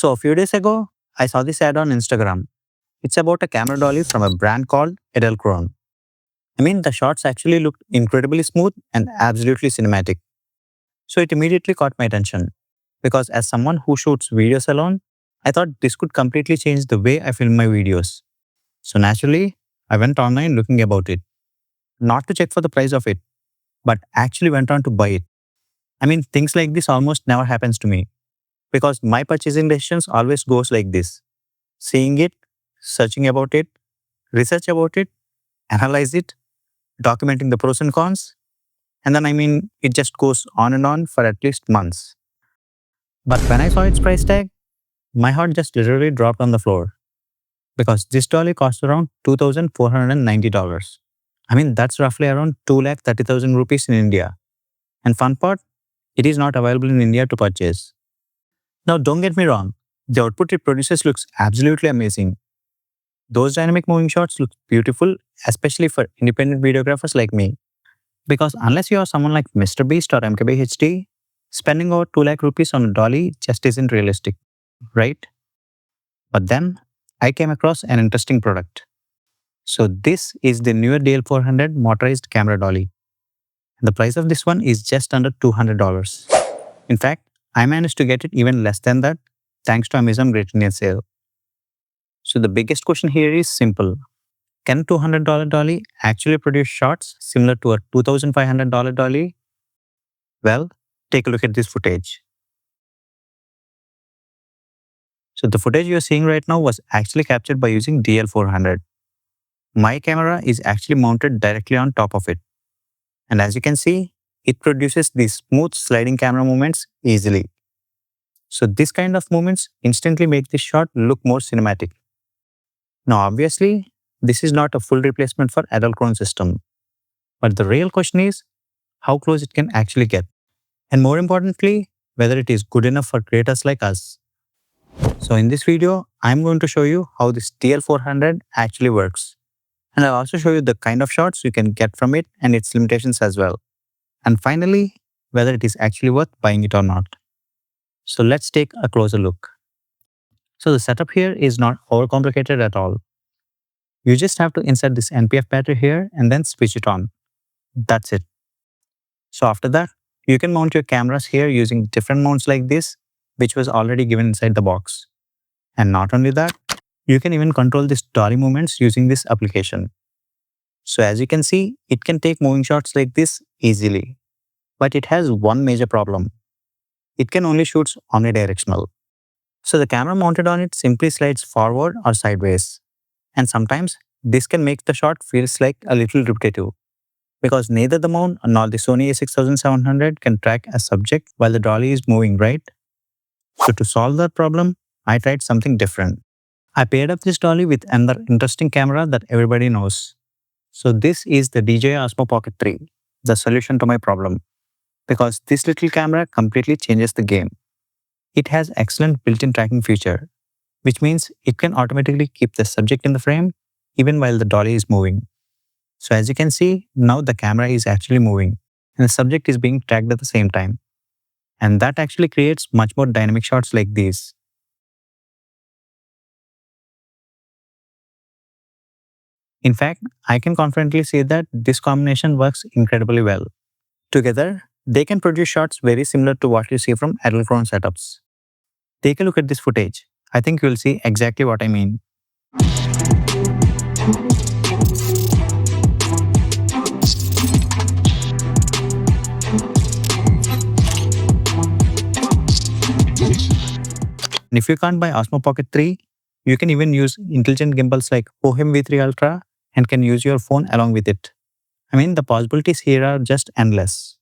So a few days ago, I saw this ad on Instagram. It's about a camera dolly from a brand called Edelkrone. I mean, the shots actually looked incredibly smooth and absolutely cinematic. So it immediately caught my attention. Because as someone who shoots videos alone, I thought this could completely change the way I film my videos. So naturally, I went online looking about it. Not to check for the price of it, but actually went on to buy it. I mean, things like this almost never happens to me. Because my purchasing decisions always goes like this. Seeing it, searching about it, research about it, analyze it, documenting the pros and cons, and then it just goes on and on for at least months. But when I saw its price tag, my heart just literally dropped on the floor because this dolly costs around $2,490. That's roughly around 2,30,000 rupees in India. And fun part, it is not available in India to purchase. Now, don't get me wrong, the output it produces looks absolutely amazing. Those dynamic moving shots look beautiful, especially for independent videographers like me. Because unless you are someone like Mr. Beast or MKBHD, spending over 2 lakh rupees on a dolly just isn't realistic, right? But then I came across an interesting product. So this is the Neewer DL400 motorized camera dolly. The price of this one is just under $200. In fact, I managed to get it even less than that thanks to Amazon Great Indian Sale. So the biggest question here is simple. Can a $200 dolly actually produce shots similar to a $2,500 dolly? Well, take a look at this footage. So the footage you're seeing right now was actually captured by using DL400. My camera is actually mounted directly on top of it. And as you can see, it produces these smooth sliding camera movements easily. So this kind of movements instantly make this shot look more cinematic. Now obviously, this is not a full replacement for Edelkrone system. But the real question is, how close it can actually get. And more importantly, whether it is good enough for creators like us. So in this video, I'm going to show you how this DL400 actually works. And I'll also show you the kind of shots you can get from it and its limitations as well. And finally, whether it is actually worth buying it or not. So let's take a closer look. So the setup here is not overcomplicated at all. You just have to insert this NPF battery here and then switch it on. That's it. So after that, you can mount your cameras here using different mounts like this, which was already given inside the box. And not only that, you can even control this dolly movements using this application. So as you can see, it can take moving shots like this easily. But it has one major problem. It can only shoot omnidirectional. So the camera mounted on it simply slides forward or sideways. And sometimes this can make the shot feels like a little repetitive. Because neither the mount nor the Sony a6700 can track a subject while the dolly is moving, right? So to solve that problem, I tried something different. I paired up this dolly with another interesting camera that everybody knows. So this is the DJI Osmo Pocket 3, the solution to my problem. Because this little camera completely changes the game. It has excellent built-in tracking feature, which means it can automatically keep the subject in the frame even while the dolly is moving. So as you can see, now the camera is actually moving and the subject is being tracked at the same time. And that actually creates much more dynamic shots like these. In fact, I can confidently say that this combination works incredibly well. Together, they can produce shots very similar to what you see from Edelkrone setups. Take a look at this footage. I think you'll see exactly what I mean. And if you can't buy Osmo Pocket 3, you can even use intelligent gimbals like OHIM V3 Ultra and can use your phone along with it. The possibilities here are just endless.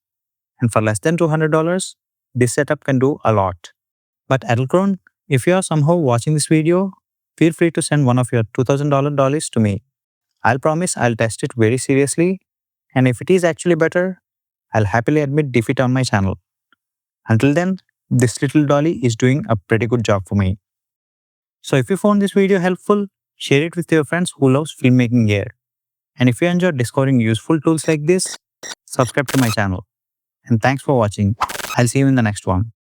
And for less than $200, this setup can do a lot. But Edelkrone, if you are somehow watching this video, feel free to send one of your $2,000 dollies to me. I'll promise I'll test it very seriously, and if it is actually better, I'll happily admit defeat on my channel. Until then, this little dolly is doing a pretty good job for me. So if you found this video helpful, share it with your friends who loves filmmaking gear. And if you enjoyed discovering useful tools like this, subscribe to my channel. And thanks for watching. I'll see you in the next one.